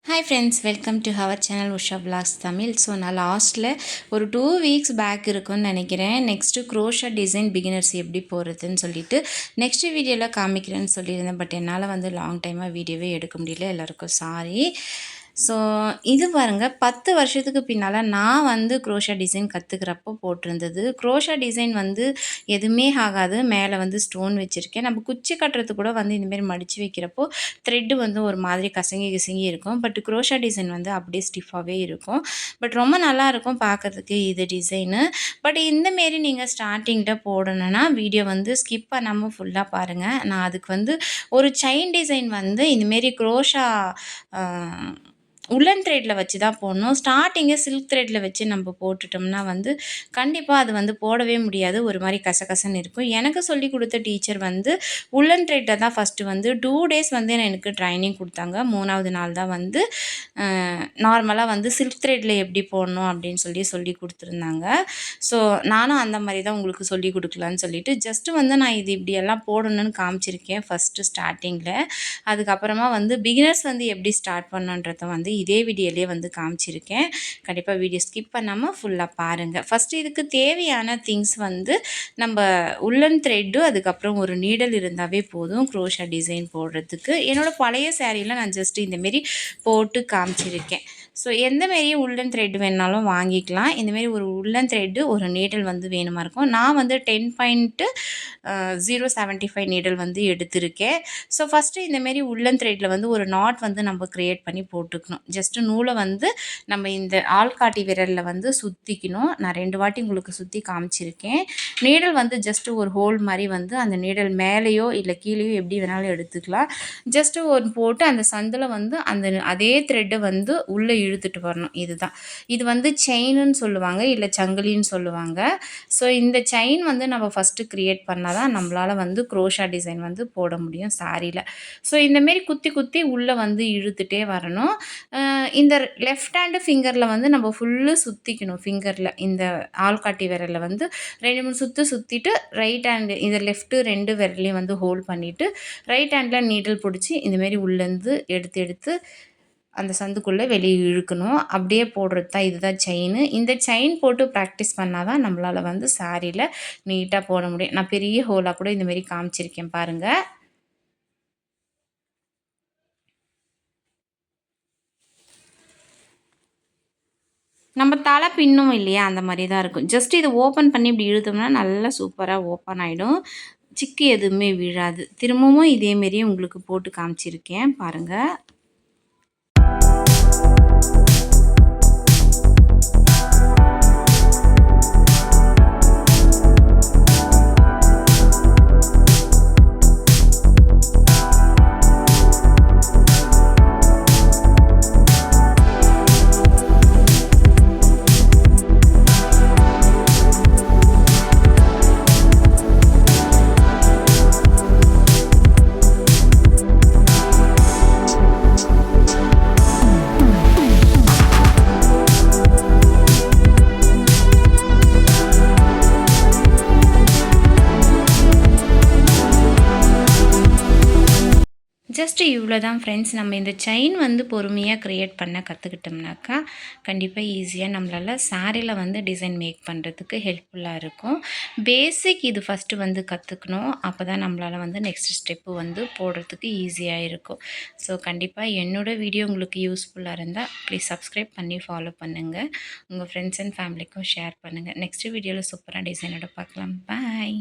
Hi friends, welcome to our channel Usha blogs Tamil. So நான் லாஸ்ட்டில் ஒரு 2 வீக்ஸ் பேக் இருக்குன்னு நினைக்கிறேன். நெக்ஸ்ட்டு க்ரோஷா டிசைன் பிகினர்ஸ் எப்படி போகிறதுன்னு சொல்லிட்டு நெக்ஸ்ட்டு வீடியோவில் காமிக்கிறேன்னு சொல்லியிருந்தேன். பட் என்னால் லாங் டைமாக வீடியோவே எடுக்க முடியல. எல்லாருக்கும் சாரி. ஸோ இது பாருங்கள், 10 வருஷத்துக்கு பின்னால் நான் க்ரோஷா டிசைன் கற்றுக்கிறப்போ போட்டிருந்தது. க்ரோஷா டிசைன் எதுவுமே ஆகாது. மேலே ஸ்டோன் வச்சுருக்கேன். நம்ம குச்சி கட்டுறது கூட இந்தமாரி மடித்து வைக்கிறப்போ த்ரெட்டு ஒரு மாதிரி கசங்கி கிசங்கி இருக்கும். பட் க்ரோஷா டிசைன் அப்படியே ஸ்டிஃபாகவே இருக்கும். பட் ரொம்ப நல்லாயிருக்கும் பார்க்குறதுக்கு இது டிசைனு. பட் இந்தமாரி நீங்கள் ஸ்டார்டிங்கில் போடணுன்னா வீடியோ ஸ்கிப் பண்ணாமல் ஃபுல்லாக பாருங்கள். நான் அதுக்கு ஒரு செயின் டிசைன் இந்தமாரி க்ரோஷா உல்லன் த்ரெட்டில் வச்சு தான் போடணும். ஸ்டார்டிங்கே சில்க் த்ரெட்டில் வச்சு நம்ம போட்டுட்டோம்னா கண்டிப்பாக அது போடவே முடியாது. ஒரு மாதிரி கசகசன்னு இருக்கும். எனக்கு சொல்லி கொடுத்த டீச்சர் உல்லன் த்ரெட்டை தான் ஃபஸ்ட்டு 2 டேஸ் எனக்கு ட்ரைனிங் கொடுத்தாங்க. 3வது நாள் தான் நார்மலாக சில்க் த்ரெட்டில் எப்படி போடணும் அப்படின்னு சொல்லி கொடுத்துருந்தாங்க. ஸோ நானும் அந்த மாதிரி தான் உங்களுக்கு சொல்லி கொடுக்கலான்னு சொல்லிட்டு ஜஸ்ட்டு நான் இது இப்படியெல்லாம் போடணும்னு காமிச்சிருக்கேன் ஃபஸ்ட்டு ஸ்டார்டிங்கில். அதுக்கப்புறமா பிகினர்ஸ் எப்படி ஸ்டார்ட் பண்ணுன்றதை இதே வீடியோலேயே காமிச்சிருக்கேன். கண்டிப்பாக வீடியோ ஸ்கிப் பண்ணாமல் ஃபுல்லாக பாருங்கள். ஃபஸ்ட்டு இதுக்கு தேவையான திங்ஸ் நம்ம உல்லன் த்ரெட்டு, அதுக்கப்புறம் ஒரு நீடல் இருந்தாவே போதும் க்ரோஷா டிசைன் போடுறதுக்கு. என்னோடய பழைய சேரீயில் நான் ஜஸ்ட்டு இந்தமாரி போட்டு காமிச்சிருக்கேன். ஸோ எந்தமாரி உல்லன் த்ரெட் வேணாலும் வாங்கிக்கலாம். இந்தமாரி ஒரு உல்லன் த்ரெட்டு, ஒரு நீடல் வேணுமா இருக்கும். நான் 10.075 நீடல் எடுத்திருக்கேன். ஸோ ஃபஸ்ட்டு இந்தமாரி உல்லன் த்ரெட்டில் ஒரு நாட் நம்ம க்ரியேட் பண்ணி போட்டுக்கணும். ஜஸ்ட்டு நூலை நம்ம இந்த ஆள்காட்டி விரலில் சுற்றிக்கணும். நான் 2 வாட்டி உங்களுக்கு சுற்றி காமிச்சிருக்கேன். நீடல் ஜஸ்ட்டு ஒரு ஹோல் மாதிரி அந்த நீடல் மேலேயோ இல்லை கீழேயோ எப்படி வேணாலும் எடுத்துக்கலாம். ஜஸ்ட்டு ஒரு போட்டு அந்த சந்தில் அந்த அதே த்ரெட்டை உள்ளே இழுத்துட்டு வரணும். இதுதான் இது செயின்னு சொல்லுவாங்க, இல்லை சங்கிலின்னு சொல்லுவாங்க. ஸோ இந்த செயின் நம்ம ஃபஸ்ட்டு க்ரியேட் பண்ணால் தான் நம்மளால் க்ரோஷா டிசைன் போட முடியும் சாரியில். ஸோ இந்தமாரி குத்தி குத்தி உள்ளே இழுத்துட்டே வரணும். இந்த லெஃப்ட் ஹேண்டு ஃபிங்கரில் நம்ம ஃபுல்லு சுற்றிக்கணும். ஃபிங்கரில் இந்த ஆள்காட்டி விரலில் 2, 3 சுற்றிட்டு ரைட் ஹேண்டு இந்த லெஃப்ட்டு 2 விரலையும் ஹோல்ட் பண்ணிவிட்டு ரைட் ஹேண்டில் நீடில் பிடிச்சி இந்தமாரி உள்ளேருந்து எடுத்து அந்த சந்துக்குள்ளே வெளியே இழுக்கணும். அப்படியே போடுறது தான் இதுதான் செயின். இந்த செயின் போட்டு ப்ராக்டிஸ் பண்ணால் தான் நம்மளால் சாரியில் நீட்டாக போட முடியும். நான் பெரிய ஹோலாக கூட இந்தமாரி காமிச்சிருக்கேன் பாருங்கள். நம்ம தலை பின்னும் இல்லையா, அந்த மாதிரி தான் இருக்கும். ஜஸ்ட் இது ஓப்பன் பண்ணி இப்படி இழுத்தோம்னா நல்லா சூப்பராக ஓப்பன் ஆகிடும். சிக்கு எதுவுமே விழாது. திரும்பவும் இதேமாரியே உங்களுக்கு போட்டு காமிச்சிருக்கேன் பாருங்கள். ஜஸ்ட்டு இவ்வளோ தான் ஃப்ரெண்ட்ஸ். நம்ம இந்த செயின் பொறுமையாக க்ரியேட் பண்ண கற்றுக்கிட்டோம்னாக்கா கண்டிப்பாக ஈஸியாக நம்மளால் சாரியில் டிசைன் மேக் பண்ணுறதுக்கு ஹெல்ப்ஃபுல்லாக இருக்கும். பேசிக் இது ஃபஸ்ட்டு கற்றுக்கணும். அப்போ தான் நம்மளால் நெக்ஸ்ட் ஸ்டெப்பு போடுறதுக்கு ஈஸியாக இருக்கும். ஸோ கண்டிப்பாக என்னோடய வீடியோ உங்களுக்கு யூஸ்ஃபுல்லாக இருந்தால் ப்ளீஸ் சப்ஸ்கிரைப் பண்ணி ஃபாலோ பண்ணுங்கள். உங்கள் ஃப்ரெண்ட்ஸ் அண்ட் ஃபேமிலிக்கும் ஷேர் பண்ணுங்கள். நெக்ஸ்ட் வீடியோவில் சூப்பராக டிசைனோட பார்க்கலாம். பாய்.